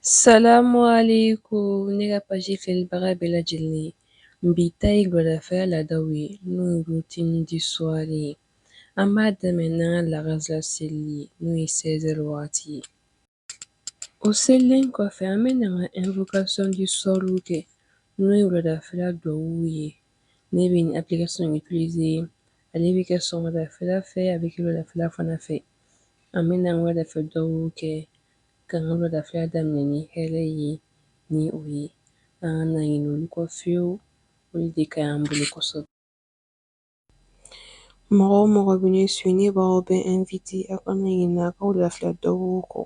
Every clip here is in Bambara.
Salamu alaikum ne ka fililibaga bɛɛ lajɛlen. Bi ta ye wulafɛla laadaw ye n'o ye routine du soir ye. An b'a daminɛ n'an ka lagasila seli ye n'o ye 16h wagati ye. O selilen kɔfɛ an bɛna an ka invocation du soir kɛ n'o ye wuladafɛla dugawu ye. Ne bɛ nin application utiliser ale bɛ kɛ sɔgɔmadafɛla fɛ a bɛ kɛ wuladafɛla fana fɛ. An bɛna an ka wuladafɛla dugawu kɛ k'an ka wuladafɛla daminɛ ni hɛrɛ ye ni o ye. An kana ɲinɛ olu kɔ fiyewu, olu de ka ɲi an bolo kosɛbɛ. Mɔgɔ o mɔgɔ bɛ ne su ne b'aw bɛɛ invité a kana ɲinɛ a ka wuladafɛla dugawu kɔ.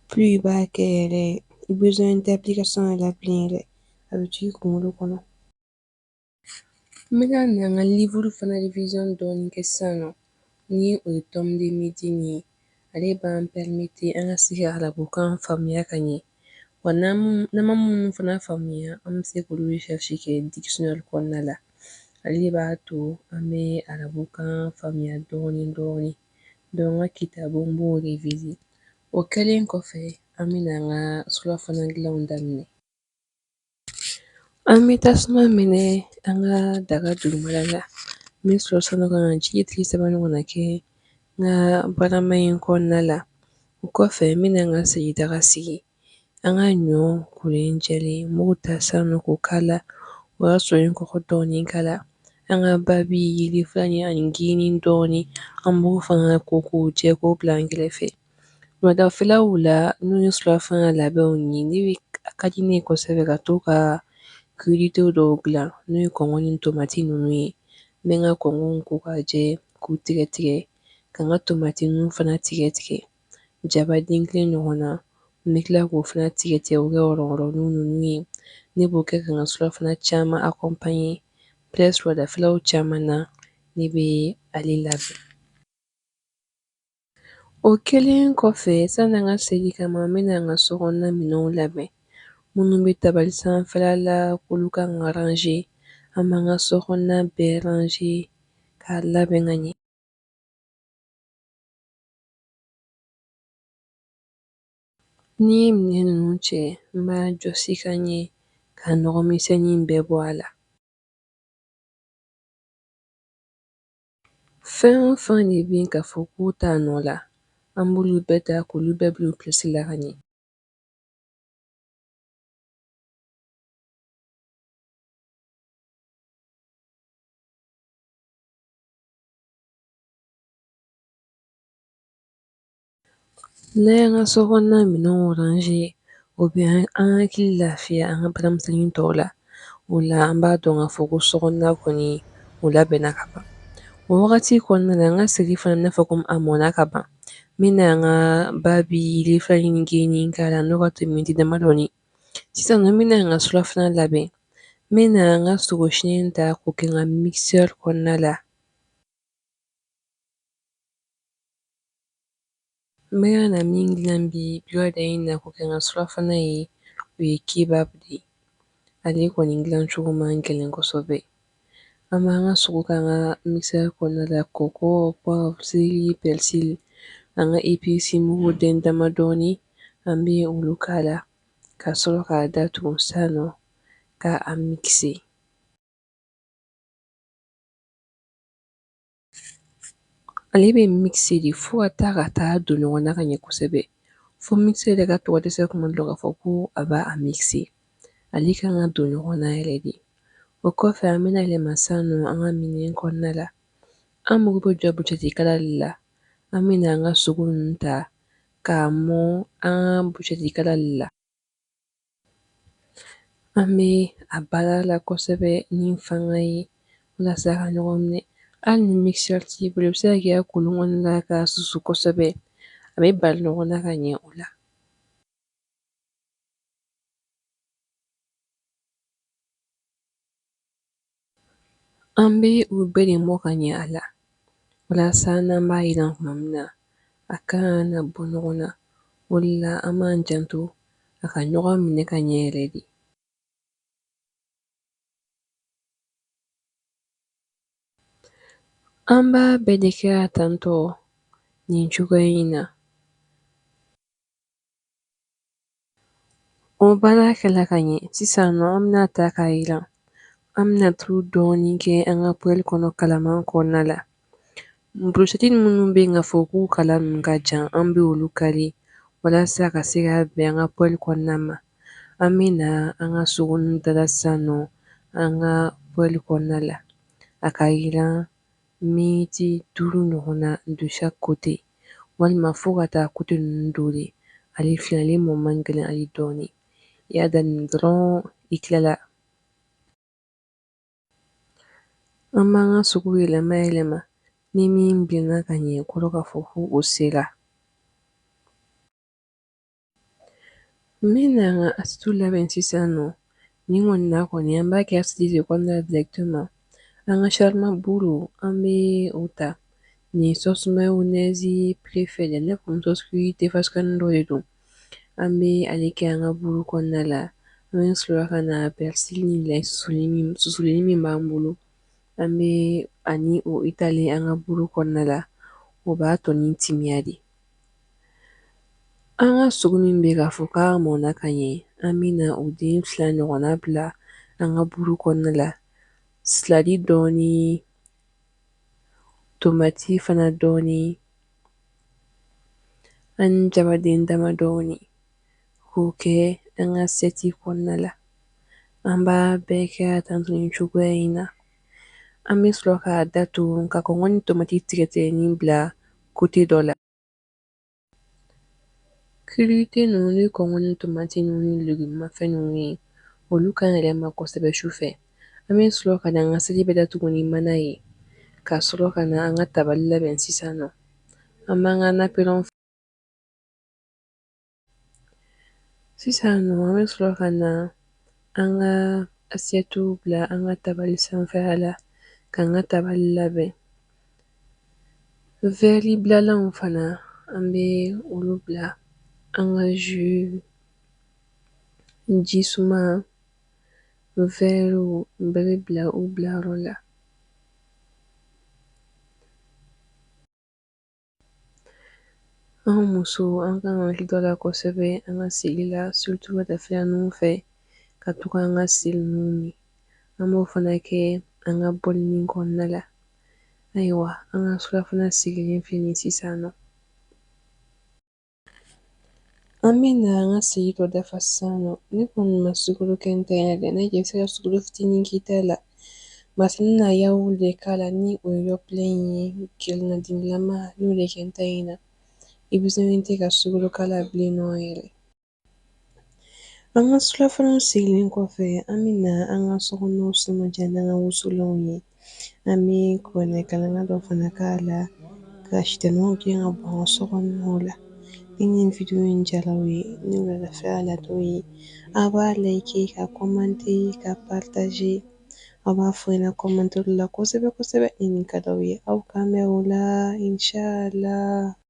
Plus i b'a kɛ yɛrɛ i besoin tɛ application yɛrɛ la bilen yɛrɛ a bɛ to i kunkolo kɔnɔ. N bɛna na n ka livre fana révision dɔɔni kɛ sisan nɔ ni o ye tome de midi ye. Ale b'an permettre an ka se ka arabukan faamuya ka ɲɛ. Wa n'an ma minnu fana faamuya an bɛ se k'olu recherche kɛ dictionnaire kɔnɔna la. Ale b'a to an bɛ arabukan faamuya dɔɔni dɔɔni. Donc n ka kitabu n b'o réviser. O kɛlen kɔfɛ an bɛna an ka surafana dilanw daminɛ. An bɛ tasuma minɛ an ka daga dugumala la. N bɛ sɔrɔ sisan nɔ ka na ji litiri 3 ɲɔgɔnna kɛ n ka barama in kɔnɔna la. O kɔfɛ n bɛna n ka sigi daga sigi. An ka ɲɔ kulen jɛlen n b'o ta sisan nɔ k'o k'a la. O y'a sɔrɔ n ye kɔgɔ dɔɔni k'a la. An ka babi yirifilani ani geni dɔɔni an b'o fana ko k'o jɛ k'o bila an kɛrɛfɛ. Wuladafɛlaw la n'o ye surafana labɛnw ye ne bɛ a ka di ne ye kosɛbɛ ka to ka crudité dɔw dilan n'o ye kɔngɔ ni tomati ninnu ye. N bɛ n ka kɔngɔw ko k'a jɛ k'u tigɛ tigɛ ka n ka tomati ninnu fana tigɛ tigɛ. Jabaden kelen ɲɔgɔnna n bɛ tila k'o fana tigɛ tigɛ k'o kɛ wɔrɔn ninnu ye. Ne b'o kɛ ka n ka surafana caman accompagner. Presque wuladafɛlaw caman na ne bɛ ale labɛn. O kɛlen kɔfɛ sani an ka segin ka na n bɛna an ka sokɔnɔna minɛnw labɛn. Minnu bɛ tabali sanfɛla la k'olu kan ka ranger. An b'an ka sokɔnɔna bɛɛ ranger k'a labɛn ka ɲɛ. N'i ye minɛn ninnu cɛ n b'a jɔsi ka ɲɛ ka nɔgɔmisɛnnin bɛɛ bɔ a la. Fɛn o fɛn de bɛ yen k'a fɔ k'u t'a nɔ la an b'olu bɛɛ ta k'olu bɛɛ bila o place la ka ɲɛ. N'an y'an ka sokɔnɔna minɛnw ranger o bɛ an hakili lafiya an ka baaramisɛnnin tɔw la. O la an b'a dɔn k'a fɔ ko sokɔnɔna kɔni o labɛnna ka ban. O wagati kɔnɔna la n ka seri fana n'a fɔ ko a mɔnna ka ban. N bɛna an ka babi yirifilani ni geni k'a la n'o ka to miniti damadɔni. Sisan nɔ n bɛna an ka surafana labɛn. N bɛna an ka sogo siɲɛ ta k'o kɛ n ka mixeur kɔnɔna la. N bɛna na min dilan bi wulada in na k'o kɛ n ka surafana ye o ye kebab de ye. Ale kɔni dilancogo man gɛlɛn kosɛbɛ. An b'an ka sogo k'an ka mixeur kɔnɔna la kɔkɔ, poivre, seli, persil, an ka épices mugu dɛn damadɔni an bɛ olu k'a la ka sɔrɔ k'a datugu sisan nɔ k'a mixer. Ale bɛ mixer de fo ka taa don ɲɔgɔn na ka ɲɛ kosɛbɛ. Fo mixer yɛrɛ ka tɔgɔ dɛsɛ kuma dɔ k'a fɔ ko a b'a mixer. Ale kan ka don ɲɔgɔn na yɛrɛ de. O kɔfɛ an bɛna yɛlɛma sisan nɔ an ka minɛn kɔnɔna la. An mago bɛ jɔ burusi kala de la. An bɛna an ka sogo ninnu ta k'a mɔn an ka burusi kala de la. An bɛ a baara la kosɛbɛ ni fanga ye walasa a ka ɲɔgɔn minɛ. Hali ni mixeur t'i bolo i bɛ se ka kɛ i ka kolon kɔnɔna la k'a susu kosɛbɛ a bɛ bali ɲɔgɔn na ka ɲɛ o la. An bɛ u bɛɛ de mɔ ka ɲɛ a la walasa n'an b'a yiran tuma min na a kana na bɔ ɲɔgɔn na. O de la an b'an janto a ka ɲɔgɔn minɛ ka ɲɛ yɛrɛ de. An b'a bɛɛ de kɛ tantɔ nin cogoya in na. O baara kɛla ka ɲɛ. Sisan nɔ an bɛna ta k'a yira. An bɛna tulu dɔɔni kɛ an ka kɔnɔ kalaman kɔnɔna la. Burusi minnu bɛ yen k'a fɔ k'u kala ninnu ka jan an bɛ olu kari walasa ka se ka bɛn an ka kɔnɔna ma. An bɛ na an ka sogo ninnu dala sisan nɔ an ka kɔnɔna la. A ka yira miniti 5 ɲɔgɔnna don walima fo ka taa ninnu dole. Ale filɛ ale mɔ man gɛlɛn hali dɔɔni. I y'a daminɛ dɔrɔn i tilala. An b'an ka sogo yɛlɛma yɛlɛma ni min bilenna ka ɲɛ o kɔrɔ k'a fɔ ko o sera. N bɛna n ka labɛn sisan nɔ. Nin kɔni na kɔni an b'a kɛ de kɔnɔna la An ka buru an bɛ o ta. Ni mayonnaise préférée ne kɔni dɔ de don. An bɛ ale kɛ an ka buru kɔnɔna la. An bɛ sɔrɔ ka na ni susuleni min b'an bolo. An bɛ ani o italen an ka buru kɔnɔna la. O b'a tɔ ni timiya de. An ka sogo min bɛ k'a fɔ k'a mɔnna ka ɲɛ, an bɛ na o den 2 ɲɔgɔnna bila an ka buru kɔnɔna la. Salati dɔɔni, tomati fana dɔɔni, ani jabaden dama dɔɔni k'o kɛ an ka kɔnɔna la. An b'a bɛɛ kɛ tan nin cogoya in na. An bɛ sɔrɔ k'a datugu ka kɔngɔ ni tomati tigɛtigɛli bila dɔ la. ninnu ni kɔngɔ ni tomati ninnu ni legumumafɛn ninnu ye olu ka ɲi yɛlɛma kosɛbɛ sufɛ. An bɛ sɔrɔ ka na an ka bɛɛ datugu ni mana ye ka sɔrɔ ka na an ka tabali labɛn sisan nɔ. An b'an ka sisan nɔ an bɛ sɔrɔ ka na an ka bila an ka tabali sanfɛla la k'an ka tabali labɛn. bilalanw fana an bɛ olu bila an ka jisuman bɛɛ bɛ bila u bilayɔrɔ la. Anw musow an kan ka hakili to a la kosɛbɛ an ka seli la wulafɛla ninnu fɛ ka to k'an ka seli ninnu min. An b'o fana kɛ an ka bɔlini kɔnɔna la. Ayiwa an ka surafana sigilen filɛ nin ye sisan nɔ. An bɛ na an ka seli tɔ dafa sisan nɔ. Ne kɔni ma sukaro kɛ n ta in na dɛ. N'a i bɛ se ka sukaro fitinin k'i ta la. Barisa n bɛna yawuru de k'a la ni o ye ye gɛlɛnadilama n'o de kɛ n ta in na. I bɛ tɛ ka sukaro k'a la bilen nɔ yɛrɛ. An ka surafanaw sigilen kɔfɛ an bɛ na an ka sokɔnɔnaw sɔmajɛ n'an ka wusulanw ye. An bɛ kuranɛkalan dɔ fana k'a la ka sitanɛw gɛn ka bɔ an ka sokɔnɔnaw la. Ni nin in diyara aw ye ni wuladafɛla ladon ye a b'a ka ka aw b'a fɔ n ɲɛna la kosɛbɛ kosɛbɛ ni nin ka d'aw ye aw kan bɛ o la